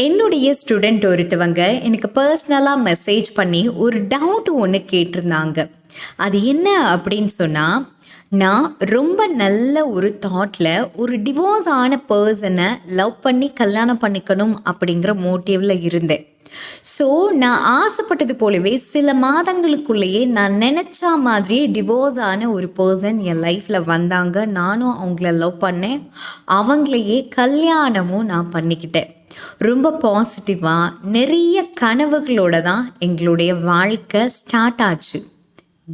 என்னுடைய ஸ்டூடெண்ட் ஒருத்தவங்க எனக்கு பர்சனலாக மெசேஜ் பண்ணி ஒரு டவுட் ஒன்று கேட்டிருந்தாங்க. அது என்ன அப்படின்னு சொன்னால், நான் ரொம்ப நல்ல ஒரு தாட்டில் ஒரு டிவோர்ஸ் ஆன பர்சனை லவ் பண்ணி கல்யாணம் பண்ணிக்கணும் அப்படிங்கிற மோட்டிவில் இருந்தேன். ஸோ நான் ஆசைப்பட்டது போலவே சில மாதங்களுக்குள்ளேயே நான் நினச்ச மாதிரியே டிவோர்ஸ் ஆன ஒரு பர்சன் என் லைஃப்பில் வந்தாங்க. நானும் அவங்கள லவ் பண்ணேன், அவங்களையே கல்யாணமும் நான் பண்ணிக்கிட்டேன். ரொம்ப பாசிட்டிவாக நிறைய கனவுகளோடு தான் எங்களுடைய வாழ்க்கை ஸ்டார்ட் ஆச்சு.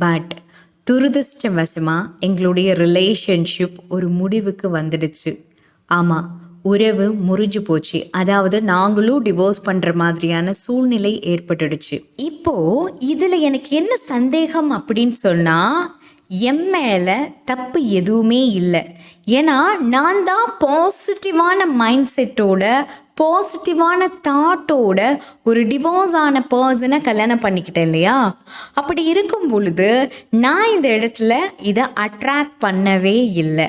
பட் துரதிர்ஷ்டவசமாக எங்களுடைய ரிலேஷன்ஷிப் ஒரு முடிவுக்கு வந்துடுச்சு. ஆமாம், உறவு முறிஞ்சு போச்சு. அதாவது நாங்களும் டிவோர்ஸ் பண்ணுற மாதிரியான சூழ்நிலை ஏற்பட்டுடுச்சு. இப்போது இதில் எனக்கு என்ன சந்தேகம் அப்படின்னு சொன்னால், என் மேலே தப்பு எதுவுமே இல்லை. ஏன்னா நான் தான் பாசிட்டிவான மைண்ட் செட்டோட பாசிட்டிவான தாட்டோட ஒரு டிவோர்ஸ் ஆன பர்சனை கல்யாணம் பண்ணிக்கிட்டேன் இல்லையா? அப்படி இருக்கும் பொழுது நான் இந்த இடத்துல இதை அட்ராக்ட் பண்ணவே இல்லை.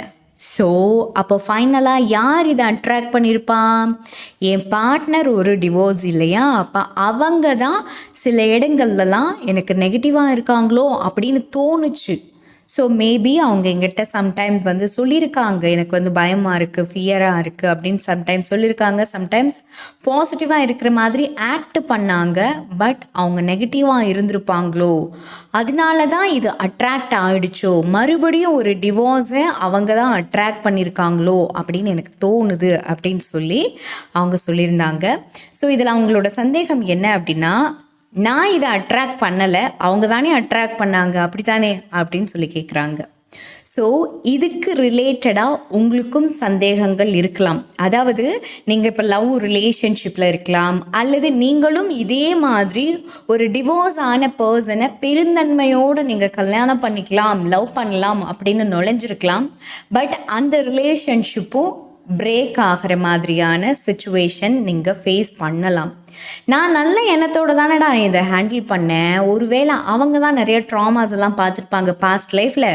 ஸோ அப்போ ஃபைனலாக யார் இதை அட்ராக்ட் பண்ணியிருப்பான்? என் பார்ட்னர் ஒரு டிவோர்ஸ் இல்லையா? அப்போ அவங்க தான் சில இடங்கள்லாம் எனக்கு நெகட்டிவாக இருக்காங்களோ அப்படின்னு தோணுச்சு. ஸோ மேபி அவங்க எங்கிட்ட சம்டைம்ஸ் சொல்லியிருக்காங்க, எனக்கு பயமாக இருக்குது, ஃபியராக இருக்குது அப்படின்னு சம்டைம்ஸ் சொல்லியிருக்காங்க. சம்டைம்ஸ் பாசிட்டிவாக இருக்கிற மாதிரி ஆக்ட் பண்ணாங்க. பட் அவங்க நெகட்டிவாக இருந்திருப்பாங்களோ, அதனால தான் இது அட்ராக்ட் ஆகிடுச்சோ, மறுபடியும் ஒரு டிவோர்ஸை அவங்க தான் அட்ராக்ட் பண்ணியிருக்காங்களோ அப்படின்னு எனக்கு தோணுது அப்படின்னு சொல்லி அவங்க சொல்லியிருந்தாங்க. ஸோ இதில் அவங்களோட சந்தேகம் என்ன அப்படின்னா, நான் இதை அட்ராக்ட் பண்ணலை, அவங்க தானே அட்ராக்ட் பண்ணாங்க, அப்படி தானே அப்படின்னு சொல்லி கேட்குறாங்க. ஸோ இதுக்கு ரிலேட்டடாக உங்களுக்கும் சந்தேகங்கள் இருக்கலாம். அதாவது நீங்கள் இப்போ லவ் ரிலேஷன்ஷிப்பில் இருக்கலாம், அல்லது நீங்களும் இதே மாதிரி ஒரு டிவோர்ஸ் ஆன பர்சனை பெருந்தன்மையோடு நீங்கள் கல்யாணம் பண்ணிக்கலாம், லவ் பண்ணலாம் அப்படின்னு நுழைஞ்சிருக்கலாம். பட் அந்த ரிலேஷன்ஷிப்பும் பிரேக் ஆகிற மாதிரியான சிச்சுவேஷன் நீங்கள் ஃபேஸ் பண்ணலாம். நான் நல்ல எண்ணத்தோடு தானேடா இதை ஹேண்டில் பண்ணேன், ஒருவேளை அவங்க தான் நிறைய ட்ராமாஸ் எல்லாம் பார்த்துருப்பாங்க பாஸ்ட் லைஃப்பில்,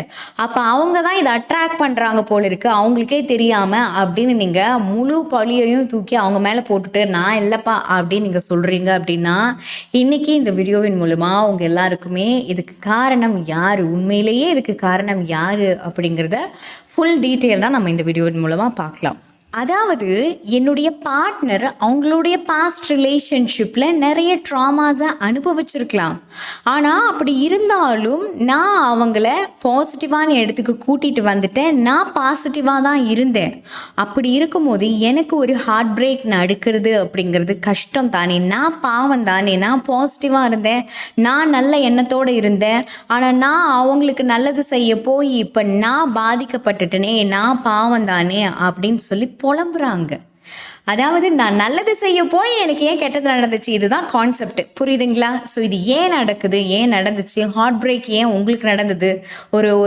அப்போ அவங்க தான் இதை அட்ராக்ட் பண்ணுறாங்க போல இருக்குது, அவங்களுக்கே தெரியாமல் அப்படின்னு நீங்கள் முழு பழியையும் தூக்கி அவங்க மேலே போட்டுட்டு நான் இல்லைப்பா அப்படின்னு நீங்கள் சொல்கிறீங்க. அப்படின்னா இன்றைக்கி இந்த வீடியோவின் மூலமாக உங்கள் எல்லாருக்குமே இதுக்கு காரணம் யார், உண்மையிலேயே இதுக்கு காரணம் யார் அப்படிங்கிறத ஃபுல் டீட்டெயில் தான் நம்ம இந்த வீடியோவின் மூலமாக பார்க்கலாம். அதாவது என்னுடைய பார்ட்னர் அவங்களுடைய பாஸ்ட் ரிலேஷன்ஷிப்பில் நிறைய ட்ராமாஸை அனுபவிச்சிருக்கலாம். ஆனால் அப்படி இருந்தாலும் நான் அவங்கள பாசிட்டிவான இடத்துக்கு கூட்டிகிட்டு வந்துட்டேன். நான் பாசிட்டிவாக தான் இருந்தேன். அப்படி இருக்கும்போது எனக்கு ஒரு ஹார்ட் பிரேக் நடக்கிறது அப்படிங்கிறது கஷ்டம் தானே, நான் பாவம் தானே, நான் பாசிட்டிவாக இருந்தேன், நான் நல்ல எண்ணத்தோடு இருந்தேன். ஆனால் நான் அவங்களுக்கு நல்லது செய்ய போய் இப்போ நான் பாதிக்கப்பட்டுட்டேனே, நான் பாவம் தானே அப்படின்னு சொல்லி புலம்புறாங்க. அதாவது நான் நல்லது செய்ய போய் எனக்கு ஏன் கெட்டது நடந்துச்சு, இதுதான் கான்செப்ட், புரியுதுங்களா? ஸோ இது ஏன் நடக்குது, ஏன் நடந்துச்சு, ஹார்ட் பிரேக் ஏன் உங்களுக்கு நடந்தது?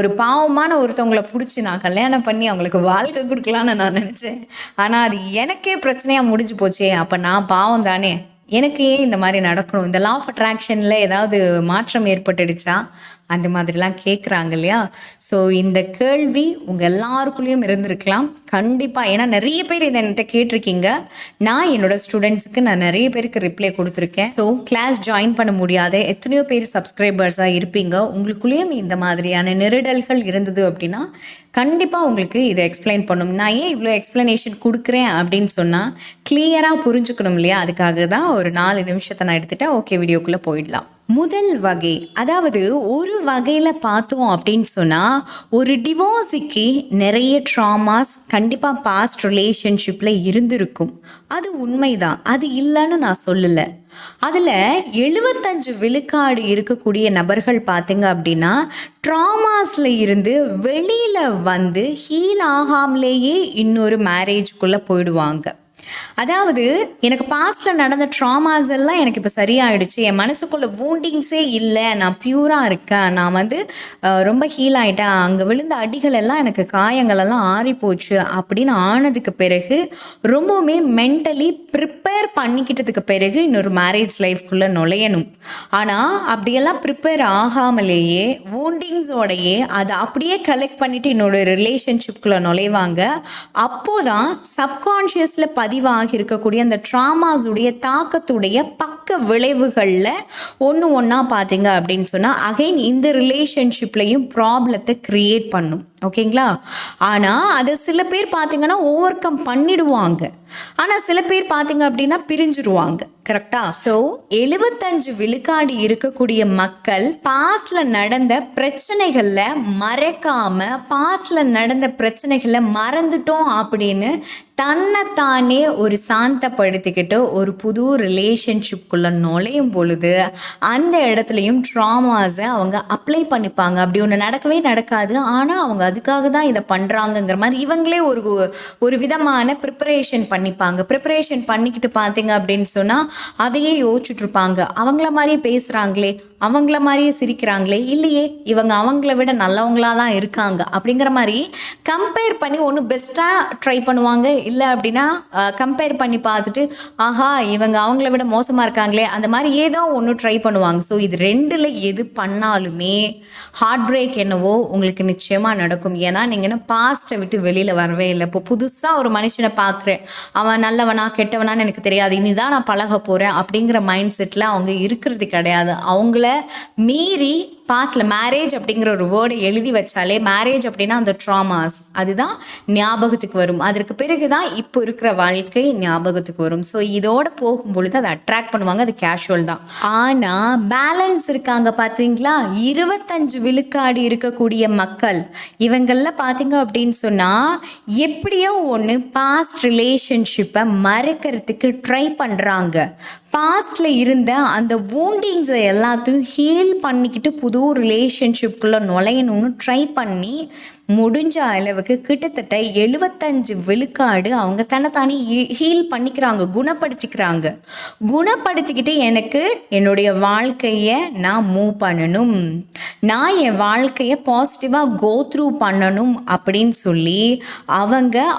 ஒரு பாவமான ஒருத்தவங்களை பிடிச்சி நான் கல்யாணம் பண்ணி அவங்களுக்கு வாழ்க்கை கொடுக்கலான்னு நான் நினச்சேன். ஆனால் அது எனக்கே பிரச்சனையாக முடிஞ்சு போச்சே, அப்போ நான் பாவம் தானே, எனக்கு ஏன் இந்த மாதிரி நடக்கணும்? இந்த லா ஆஃப் அட்ராக்ஷனில் ஏதாவது மாற்றம் ஏற்பட்டுடுச்சா அந்த மாதிரிலாம் கேட்குறாங்க இல்லையா? ஸோ இந்த கேள்வி உங்கள் எல்லாருக்குள்ளேயும் இருந்திருக்கலாம் கண்டிப்பாக. ஏன்னா நிறைய பேர் இதை என்கிட்ட கேட்டிருக்கீங்க. நான் என்னோடய ஸ்டூடெண்ட்ஸுக்கு நான் நிறைய பேருக்கு ரிப்ளை கொடுத்துருக்கேன். ஸோ கிளாஸ் ஜாயின் பண்ண முடியாத எத்தனையோ பேர் சப்ஸ்கிரைபர்ஸாக இருப்பீங்க. உங்களுக்குள்ளேயும் இந்த மாதிரியான நெருடல்கள் இருந்தது அப்படின்னா கண்டிப்பாக உங்களுக்கு இதை எக்ஸ்பிளைன் பண்ணணும். நான் ஏன் இவ்வளோ எக்ஸ்ப்ளனேஷன் கொடுக்குறேன் அப்படின்னு சொன்னால் கிளியராக புரிஞ்சுக்கணும் இல்லையா? அதுக்காக தான் ஒரு 4 நிமிஷத்தை நான் எடுத்துகிட்டேன். ஓகே, வீடியோக்குள்ளே போயிடலாம். முதல் வகை, அதாவது ஒரு வகையில் பார்த்தோம் அப்படின்னு சொன்னால், ஒரு டிவோர்ஸுக்கு நிறைய ட்ராமாஸ் கண்டிப்பாக பாஸ்ட் ரிலேஷன்ஷிப்பில் இருந்திருக்கும். அது உண்மைதான், அது இல்லைன்னு நான் சொல்லலை. அதில் 75 விழுக்காடு இருக்கக்கூடிய நபர்கள் பார்த்தீங்க அப்படின்னா ட்ராமாஸில் இருந்து வெளியில் வந்து ஹீல் ஆகாமலேயே இன்னொரு மேரேஜுக்குள்ளே போயிடுவாங்க. அதாவது எனக்கு பாஸ்டில் நடந்த ட்ராமாஸ் எல்லாம் எனக்கு இப்போ சரியாயிடுச்சு, என் மனசுக்குள்ள வூண்டிங்ஸே இல்லை, நான் பியூராக இருக்கேன், நான் ரொம்ப ஹீல் ஆகிட்டேன், அங்கே விழுந்த அடிகள் எல்லாம் எனக்கு காயங்கள் எல்லாம் ஆறி போச்சு அப்படின்னு ஆனதுக்கு பிறகு ரொம்பவுமே மென்டலி ப்ரிப்பேர் பண்ணிக்கிட்டதுக்கு பிறகு இன்னொரு மேரேஜ் லைஃப்குள்ளே நுழையணும். ஆனால் அப்படியெல்லாம் ப்ரிப்பேர் ஆகாமலேயே வூண்டிங்ஸோடையே அதை அப்படியே கலெக்ட் பண்ணிவிட்டு இன்னொரு ரிலேஷன்ஷிப்குள்ளே நுழைவாங்க. அப்போதான் சப்கான்ஷியஸில் பதிவாகி உருவாகி இருக்கக்கூடிய அந்த ட்ராமாஸுடைய தாக்கத்துடைய பக்க விளைவுகளில் ஒன்றா பார்த்தீங்க அப்படின்னு சொன்னால் அகைன் இந்த ரிலேஷன்ஷிப்லையும் ப்ராப்ளத்தை க்ரியேட் பண்ணும். ஓகேங்களா? ஆனால் அதை சில பேர் பார்த்தீங்கன்னா ஓவர் கம் பண்ணிடுவாங்க, ஆனால் சில பேர் பார்த்தீங்க அப்படின்னா பிரிஞ்சிடுவாங்க. கரெக்டாக? ஸோ 75 விழுக்காடு இருக்கக்கூடிய மக்கள் பாஸ்டில் நடந்த பிரச்சனைகளில் மறைக்காமல், பாஸ்டில் நடந்த பிரச்சனைகளில் மறந்துட்டோம் அப்படின்னு தன்னைத்தானே ஒரு சாந்தப்படுத்திக்கிட்டு ஒரு புது ரிலேஷன்ஷிப்குள்ளே நுழையும் பொழுது அந்த இடத்துலையும் ட்ராமாஸை அவங்க அப்ளை பண்ணிப்பாங்க. அப்படி ஒன்று நடக்கவே நடக்காது, ஆனால் அவங்க அதுக்காக தான் இதை பண்ணுறாங்கங்கிற மாதிரி இவங்களே ஒரு விதமான ப்ரிப்பரேஷன் பண்ணிப்பாங்க. ப்ரிப்பரேஷன் பண்ணிக்கிட்டு பார்த்தீங்க அப்படின்னு சொன்னால் அதையே யோசிச்சுட்ருப்பாங்க. அவங்கள மாதிரியே பேசுகிறாங்களே, அவங்கள மாதிரியே சிரிக்கிறாங்களே, இல்லையே இவங்க அவங்கள விட நல்லவங்களாக தான் இருக்காங்க அப்படிங்கிற மாதிரி கம்பேர் பண்ணி ஒன்று பெஸ்ட்டாக ட்ரை பண்ணுவாங்க, இல்லை அப்படின்னா கம்பேர் பண்ணி பார்த்துட்டு ஆஹா இவங்க அவங்கள விட மோசமாக இருக்காங்களே, அந்த மாதிரி ஏதோ ஒன்று ட்ரை பண்ணுவாங்க. ஸோ இது ரெண்டில் எது பண்ணாலுமே ஹார்ட் பிரேக் என்னவோ உங்களுக்கு நிச்சயமாக நடக்கும். ஏன்னா நீங்கள் இன்னும் பாஸ்ட்டை விட்டு வெளியில் வரவே இல்லை. இப்போ புதுசாக ஒரு மனுஷனை பார்க்குறேன், அவன் நல்லவனா கெட்டவனான்னு எனக்கு தெரியாது, இனிதான் நான் பழக போகிறேன் அப்படிங்கிற மைண்ட் செட்டில் அவங்க இருக்கிறது கிடையாது. அவங்கள மீறி பாஸ்டில் மேரேஜ் அப்படிங்கிற ஒரு வேர்டை எழுதி வச்சாலே மேரேஜ் அப்படின்னா அந்த ட்ராமாஸ் அதுதான் ஞாபகத்துக்கு வரும். அதற்கு பிறகு தான் இப்போ இருக்கிற வாழ்க்கை ஞாபகத்துக்கு வரும். ஸோ இதோட போகும்பொழுது அதை அட்ராக்ட் பண்ணுவாங்க, அது கேஷுவல் தான். ஆனால் பேலன்ஸ் இருக்காங்க பார்த்தீங்களா, 25 விழுக்காடு இருக்கக்கூடிய மக்கள், இவங்களில் பார்த்தீங்க அப்படின்னு சொன்னால் எப்படியோ ஒன்று பாஸ்ட் ரிலேஷன்ஷிப்பை மறைக்கிறதுக்கு ட்ரை பண்ணுறாங்க. பாஸ்டில் இருந்த அந்த வூண்டிங்ஸை எல்லாத்தையும் ஹீல் பண்ணிக்கிட்டு புது ரிலேஷன்ஷிப்குள்ளே நுழையணும்னு ட்ரை பண்ணி முடிஞ்ச அளவுக்கு கிட்டத்தட்ட 75 விழுக்காடு அவங்க தன்னைத்தானே ஹீல் பண்ணிக்கிறாங்க, குணப்படுத்திக்கிறாங்க. குணப்படுத்திக்கிட்டு எனக்கு என்னுடைய வாழ்க்கையை நான் மூவ் பண்ணணும், நான் என் வாழ்க்கையை பாசிட்டிவாக கோ த்ரூ பண்ணணும் அப்படின்னு சொல்லி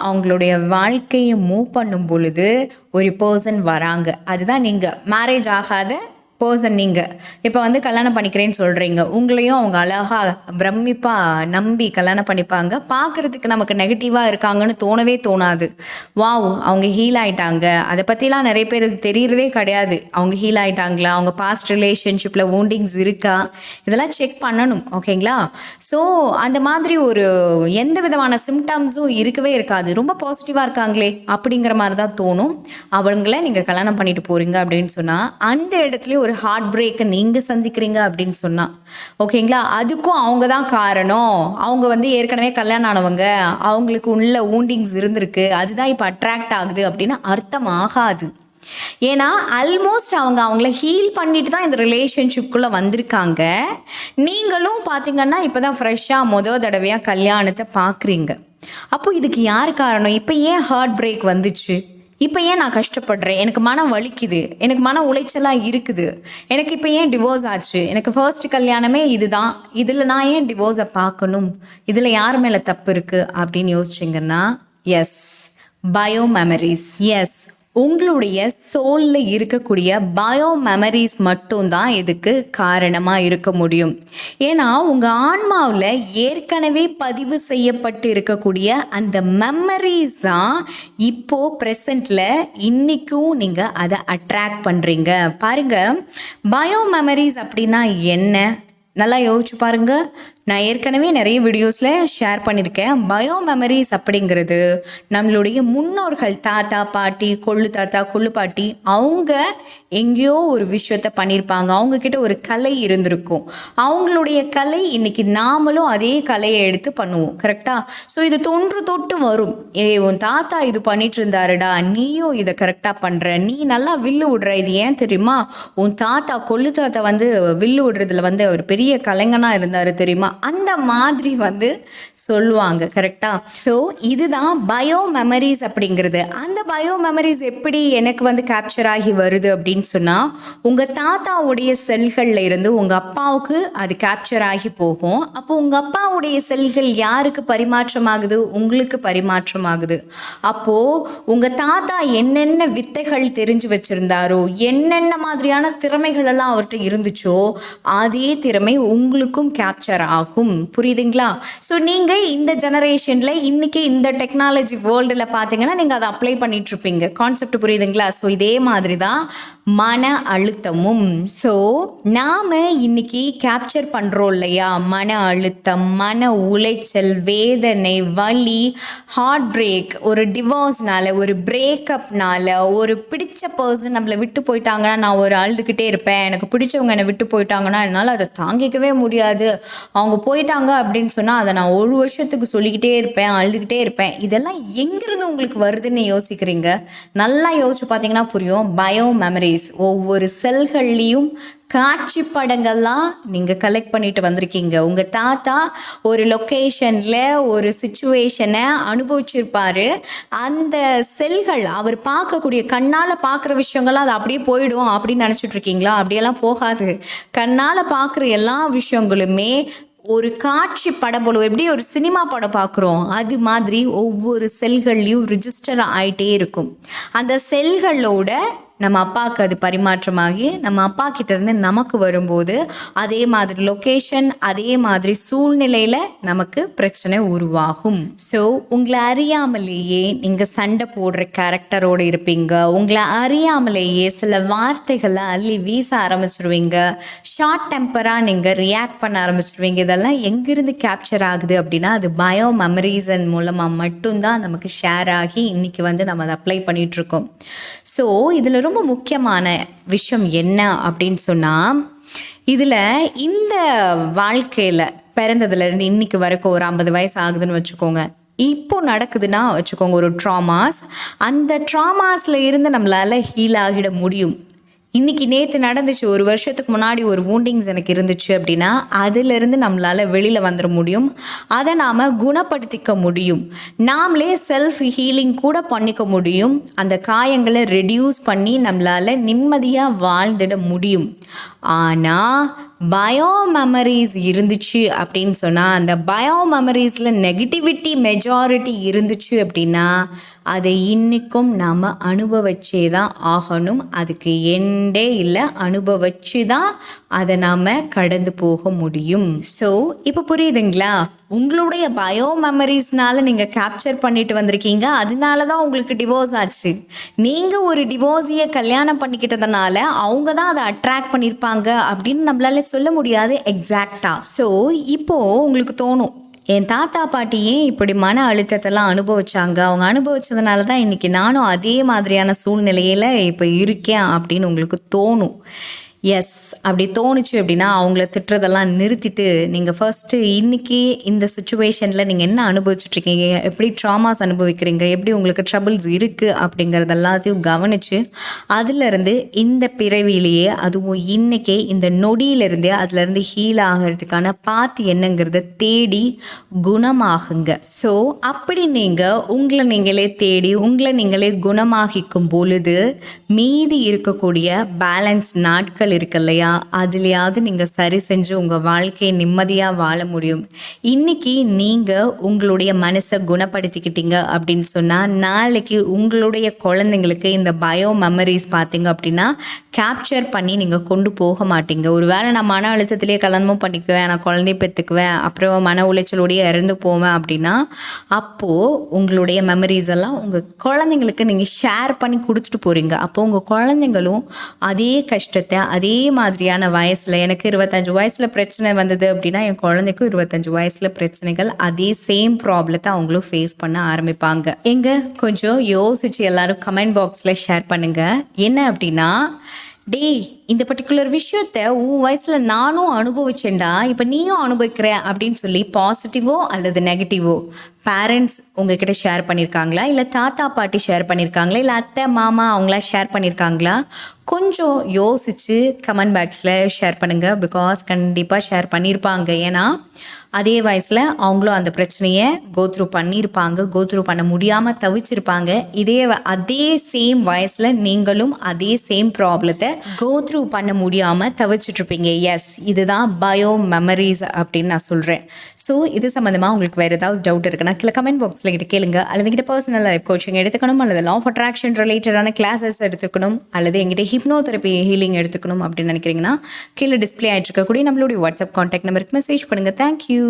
அவங்களுடைய வாழ்க்கையை மூவ் பண்ணும் பொழுது ஒரு பர்சன் வராங்க. அதுதான் நீங்கள் மேரேஜ் ஆகாத பர்சன். நீங்கள் இப்போ கல்யாணம் பண்ணிக்கிறேன்னு சொல்கிறீங்க, உங்களையும் அவங்க அழகாக பிரமிப்பாக நம்பி கல்யாணம் பண்ணிப்பாங்க. பார்க்குறதுக்கு நமக்கு நெகட்டிவாக இருக்காங்கன்னு தோணவே தோணாது. வாவ் அவங்க ஹீல் ஆகிட்டாங்க, அதை பற்றிலாம் நிறைய பேருக்கு தெரியறதே கிடையாது. அவங்க ஹீல் ஆகிட்டாங்களா, அவங்க பாஸ்ட் ரிலேஷன்ஷிப்பில் வூண்டிங்ஸ் இருக்கா, இதெல்லாம் செக் பண்ணணும். ஓகேங்களா? ஸோ அந்த மாதிரி ஒரு எந்த விதமான சிம்டம்ஸும் இருக்கவே இருக்காது, ரொம்ப பாசிட்டிவாக இருக்காங்களே அப்படிங்கிற மாதிரி தான் தோணும். அவங்கள நீங்கள் கல்யாணம் பண்ணிட்டு போகிறீங்க அப்படின்னு சொன்னால் அந்த இடத்துலையும் ஒரு ஹார்ட் பிரேக்கை நீங்கள் சந்திக்கிறீங்க அப்படின்னு சொன்னால் ஓகேங்களா, அதுக்கும் அவங்க தான் காரணம். அவங்க ஏற்கனவே கல்யாணம் ஆனவங்க, அவங்களுக்கு உள்ள வூண்டிங்ஸ் இருந்திருக்கு, அதுதான் இப்போ அட்ராக்ட் ஆகுது அப்படின்னு அர்த்தம் ஆகாது. ஏன்னா ஆல்மோஸ்ட் அவங்கள ஹீல் பண்ணிட்டு தான் இந்த ரிலேஷன்ஷிப்குள்ளே வந்திருக்காங்க. நீங்களும் பார்த்தீங்கன்னா இப்போ தான் ஃப்ரெஷ்ஷாக தடவையாக கல்யாணத்தை பார்க்குறீங்க. அப்போ இதுக்கு யார் காரணம்? இப்போ ஏன் ஹார்ட் பிரேக் வந்துச்சு, இப்போ ஏன் நான் கஷ்டப்படுறேன், எனக்கு மனம் வலிக்குது, எனக்கு மன உளைச்சலாக இருக்குது, எனக்கு இப்போ ஏன் டிவோர்ஸ் ஆச்சு, எனக்கு ஃபர்ஸ்ட் கல்யாணமே இதுதான், இதில் நான் ஏன் டிவோர்ஸை பார்க்கணும், இதில் யார் மேலே தப்பு இருக்குது அப்படின்னு யோசிச்சிங்கன்னா எஸ் பயோ மெமரிஸ். எஸ் உங்களுடைய சோலில் இருக்கக்கூடிய பயோ மெமரிஸ் மட்டும்தான் இதுக்கு காரணமாக இருக்க முடியும். ஏன்னா உங்கள் ஆன்மாவில் ஏற்கனவே பதிவு செய்யப்பட்டு இருக்கக்கூடிய அந்த மெமரிஸ் தான் இப்போது ப்ரெசண்ட்டில் இன்றைக்கும் நீங்கள் அதை அட்ராக்ட் பண்ணுறீங்க. பாருங்கள், பயோ மெமரிஸ் அப்படின்னா என்ன, நல்லா யோசிச்சு பாருங்கள். நான் ஏற்கனவே நிறைய வீடியோஸில் ஷேர் பண்ணியிருக்கேன். பயோ மெமரிஸ் அப்படிங்கிறது நம்மளுடைய முன்னோர்கள், தாத்தா பாட்டி, கொள்ளு தாத்தா கொள்ளு பாட்டி, அவங்க எங்கேயோ ஒரு விஷயத்த பண்ணியிருப்பாங்க, அவங்கக்கிட்ட ஒரு கலை இருந்திருக்கும், அவங்களுடைய கலை இன்றைக்கி நாமளும் அதே கலையை எடுத்து பண்ணுவோம். கரெக்டாக? ஸோ இது தொன்று தொட்டு வரும். உன் தாத்தா இது பண்ணிட்டு இருந்தாருடா, நீயும் இதை கரெக்டாக பண்ணுற, நீ நல்லா வில்லு விடுற, இது ஏன் தெரியுமா, உன் தாத்தா கொள்ளு தாத்தா வில்லு விடுறதுல ஒரு பெரிய கலைஞனாக இருந்தார் தெரியுமா, அந்த மாதிரி சொல்லுவாங்க. கரெக்டா? ஸோ இதுதான் பயோ மெமரிஸ் அப்படிங்கிறது. அந்த பயோ மெமரிஸ் எப்படி எனக்கு கேப்சர் ஆகி வருது அப்படின்னு சொன்னால், உங்கள் தாத்தாவுடைய செல்களில் இருந்து உங்கள் அப்பாவுக்கு அது கேப்சர் ஆகி போகும். அப்போ உங்கள் அப்பாவுடைய செல்கள் யாருக்கு பரிமாற்றமாகுது, உங்களுக்கு பரிமாற்றமாகுது. அப்போது உங்கள் தாத்தா என்னென்ன வித்தைகள் தெரிஞ்சு வச்சுருந்தாரோ, என்னென்ன மாதிரியான திறமைகள் எல்லாம் அவர்கிட்ட இருந்துச்சோ, அதே திறமை உங்களுக்கும் கேப்சர் ஆகும். உருவாகும். புரியுதுங்களா? ஸோ நீங்கள் இந்த ஜெனரேஷனில் இன்றைக்கி இந்த டெக்னாலஜி வேர்ல்டில் பார்த்தீங்கன்னா நீங்கள் அதை அப்ளை பண்ணிகிட்ருப்பீங்க. கான்செப்ட் புரியுதுங்களா? ஸோ இதே மாதிரி தான் மன அழுத்தமும். ஸோ நாம் இன்னைக்கு கேப்சர் பண்ணுறோம் இல்லையா, மன அழுத்தம், மன உளைச்சல், வேதனை, வலி, ஹார்ட் பிரேக், ஒரு டிவோர்ஸ்னால, ஒரு பிரேக்கப்னால, ஒரு பிடிச்ச பர்சன் நம்மளை விட்டு போயிட்டாங்கன்னா நான் ஒரு அழுதுகிட்டே இருப்பேன். எனக்கு பிடிச்சவங்க என்னை விட்டு போயிட்டாங்கன்னா என்னால் அதை தாங்கிக்கவே முடியாது. அவங்க போயிட்டாங்க அப்படின்னு சொன்னால் அதை நான் ஒரு வருஷத்துக்கு சொல்லிக்கிட்டே இருப்பேன், அழுதுகிட்டே இருப்பேன். இதெல்லாம் எங்கிருந்து உங்களுக்கு வருதுன்னு யோசிக்கிறீங்க? நல்லா யோசிச்சு பார்த்தீங்கன்னா புரியும். பயோ மெமரிஸ், ஒவ்வொரு செல்கள்லையும் காட்சி படங்கள்லாம் நீங்கள் கலெக்ட் பண்ணிட்டு வந்திருக்கீங்க. உங்கள் தாத்தா ஒரு லொக்கேஷனில் ஒரு சிச்சுவேஷனை அனுபவிச்சிருப்பார். அந்த செல்கள் அவர் பார்க்கக்கூடிய கண்ணால் பார்க்குற விஷயங்கள்லாம் அது அப்படியே போயிடும் அப்படின்னு நினச்சிட்டு இருக்கீங்களா? அப்படியெல்லாம் போகாது. கண்ணால் பார்க்குற எல்லா விஷயங்களுமே ஒரு காட்சி படம் போல, எப்படி ஒரு சினிமா படம் பார்க்குறோம் அது மாதிரி ஒவ்வொரு செல்கள்லையும் ரிஜிஸ்டர் ஆகிட்டே இருக்கும். அந்த செல்களோட நம்ம அப்பாவுக்கு அது பரிமாற்றமாகி நம்ம அப்பா கிட்டேருந்து நமக்கு வரும்போது அதே மாதிரி லொக்கேஷன், அதே மாதிரி சூழ்நிலையில் நமக்கு பிரச்சனை உருவாகும். ஸோ உங்களை அறியாமலேயே நீங்கள் சண்டை போடுற கேரக்டரோடு இருப்பீங்க. உங்களை அறியாமலேயே சில வார்த்தைகளை அள்ளி வீச ஆரம்பிச்சிருவீங்க. ஷார்ட் டெம்பராக நீங்கள் ரியாக்ட் பண்ண ஆரம்பிச்சிருவீங்க. இதெல்லாம் எங்கேருந்து கேப்சர் ஆகுது அப்படின்னா அது பயோ மெமரிஸன் மூலமாக மட்டும்தான் நமக்கு ஷேர் ஆகி இன்றைக்கி நம்ம அதை அப்ளை பண்ணிகிட்ருக்கோம். ஸோ இதில் ரொம்ப முக்கியமான விஷயம் என்ன அப்படின்னு சொன்னால், இதில் இந்த வாழ்க்கையில் பிறந்ததுலேருந்து இன்றைக்கி வரைக்கும் ஒரு 50 வயசு ஆகுதுன்னு வச்சுக்கோங்க. இப்போ நடக்குதுன்னா வச்சுக்கோங்க ஒரு ட்ராமாஸ். அந்த ட்ராமாஸில் இருந்து நம்மளால் ஹீல் ஆகிட முடியும். இன்றைக்கி நேற்று நடந்துச்சு, ஒரு வருஷத்துக்கு முன்னாடி ஒரு வூண்டிங்ஸ் எனக்கு இருந்துச்சு அப்படின்னா அதிலிருந்து நம்மளால் வெளியில் வந்துட முடியும். அதை நாம் குணப்படுத்திக்க முடியும். நாமளே செல்ஃப் ஹீலிங் கூட பண்ணிக்க முடியும். அந்த காயங்களை ரெடியூஸ் பண்ணி நம்மளால் நிம்மதியாக வாழ்ந்துட முடியும். ஆனால் பயோ மெமரிஸ் இருந்துச்சு அப்படின்னு சொன்னால், அந்த பயோ மெமரிஸில் நெகட்டிவிட்டி மெஜாரிட்டி இருந்துச்சு அப்படின்னா அதை இன்றைக்கும் நாம் அனுபவிச்சே தான் ஆகணும். அதுக்கு எண்டே இல்லை, அனுபவிச்சு தான் அதை நாம் கடந்து போக முடியும். ஸோ இப்போ புரியுதுங்களா? உங்களுடைய பயோ மெமரிஸ்னால நீங்கள் கேப்சர் பண்ணிட்டு வந்திருக்கீங்க. அதனால தான் உங்களுக்கு டிவோர்ஸ் ஆச்சு. நீங்கள் ஒரு டிவோர்ஸியை கல்யாணம் பண்ணிக்கிட்டதுனால அவங்க தான் அதை அட்ராக்ட் பண்ணியிருப்பாங்க அப்படின்னு நம்மளால சொல்ல முடியாது எக்ஸாக்டாக. ஸோ இப்போது உங்களுக்கு தோணும், என் தாத்தா பாட்டி ஏன் இப்படி மன அழுத்தத்தெல்லாம் அனுபவிச்சாங்க, அவங்க அனுபவிச்சதுனால தான் இன்றைக்கி நானும் அதே மாதிரியான சூழ்நிலையில் இப்போ இருக்கேன் அப்படின்னு உங்களுக்கு தோணும். எஸ், அப்படி தோணுச்சு அப்படின்னா அவங்கள திட்டுறதெல்லாம் நிறுத்திட்டு நீங்கள் ஃபர்ஸ்ட்டு இன்றைக்கி இந்த சுச்சுவேஷனில் நீங்கள் என்ன அனுபவிச்சுட்ருக்கீங்க, எப்படி ட்ராமாஸ் அனுபவிக்கிறீங்க, எப்படி உங்களுக்கு ட்ரபிள்ஸ் இருக்குது அப்படிங்கிறது எல்லாத்தையும் கவனித்து அதிலிருந்து இந்த பிறவிலேயே, அதுவும் இன்றைக்கே இந்த நொடியிலிருந்தே அதிலேருந்து ஹீல் ஆகிறதுக்கான பாத்து என்னங்கிறத தேடி குணமாகுங்க. ஸோ அப்படி நீங்கள் உங்களை நீங்களே தேடி உங்களை நீங்களே குணமாகிக்கும் பொழுது மீதி இருக்கக்கூடிய பேலன்ஸ் நாட்கள் இருக்கு இல்லையா, அதுலையாவது நீங்கள் சரி செஞ்சு உங்கள் வாழ்க்கையை நிம்மதியாக வாழ முடியும். இன்றைக்கி நீங்கள் உங்களுடைய மனசை குணப்படுத்திக்கிட்டீங்க அப்படின்னு சொன்னால் நாளைக்கு உங்களுடைய குழந்தைங்களுக்கு இந்த பயோ மெமரிஸ் பார்த்தீங்க அப்படின்னா கேப்சர் பண்ணி நீங்கள் கொண்டு போக மாட்டீங்க. ஒரு வேளை நான் மன அழுத்தத்திலே கல்யாணமும் பண்ணிக்குவேன், நான் குழந்தைய பெற்றுக்குவேன், அப்புறம் மன உளைச்சலோடையே இறந்து போவேன் அப்படின்னா அப்போது உங்களுடைய மெமரிஸ் எல்லாம் உங்கள் குழந்தைங்களுக்கு நீங்கள் ஷேர் பண்ணி கொடுத்துட்டு போகிறீங்க. அப்போது உங்கள் குழந்தைங்களும் அதே கஷ்டத்தை அதே மாதிரியான வயசில், எனக்கு 25 வயசில் பிரச்சனை வந்தது அப்படின்னா என் குழந்தைக்கும் 25 வயசில் பிரச்சனைகள், அதே சேம் ப்ராப்ளத்தை அவங்களும் ஃபேஸ் பண்ண ஆரம்பிப்பாங்க. கொஞ்சம் யோசிச்சு எல்லாரும் கமெண்ட் பாக்ஸில் ஷேர் பண்ணுங்கள். என்ன அப்படின்னா, டேய் இந்த பர்டிகுலர் விஷயத்த உன் வயசில் நானும் அனுபவிச்சேன்டா, இப்போ நீயும் அனுபவிக்கிற அப்படின்னு சொல்லி பாசிட்டிவோ அல்லது நெகட்டிவோ பேரண்ட்ஸ் உங்ககிட்ட ஷேர் பண்ணியிருக்காங்களா, இல்லை தாத்தா பாட்டி ஷேர் பண்ணியிருக்காங்களா, இல்லை அத்தை மாமா அவங்களா ஷேர் பண்ணியிருக்காங்களா? கொஞ்சம் யோசித்து கமெண்ட் பாக்ஸில் ஷேர் பண்ணுங்கள். பிகாஸ் கண்டிப்பாக ஷேர் பண்ணியிருப்பாங்க. ஏன்னா அதே வயசில் அவங்களும் அந்த பிரச்சனையை கோத்ரூ பண்ணியிருப்பாங்க, கோத்ரூ பண்ண முடியாமல் தவிச்சிருப்பாங்க. அதே சேம் வயசில் நீங்களும் அதே சேம் ப்ராப்ளத்தை கோத்ரூ த்ரூ பண்ண முடியாமல் தவிச்சிட்ருப்பீங்க. எஸ், இதுதான் பயோ மெமரிஸ் அப்படின்னு நான் சொல்கிறேன். ஸோ இது சம்மந்தமாக உங்களுக்கு வேறு ஏதாவது டவுட் இருக்குன்னா கீழே கமெண்ட் பாக்ஸில் கிட்ட கேளுங்க. அல்லது எங்கிட்ட பர்சனல் லைஃப் கோச்சிங் எடுத்துக்கணும், அல்லது லா ஆஃப் அட்ராக்ஷன் ரிலேட்டடான கிளாஸஸ் எடுத்துக்கணும், அல்லது எங்கிட்ட ஹிப்னோதெரப்பி ஹீலிங் எடுத்துக்கணும் அப்படின்னு நினைக்கிறீங்கன்னா கீழே டிஸ்பிளே ஆகிட்டு இருக்கக்கூடிய நம்மளுடைய வாட்ஸ்அப் கான்டாக்ட் நம்பருக்கு மெசேஜ் பண்ணுங்கள். தேங்க்யூ.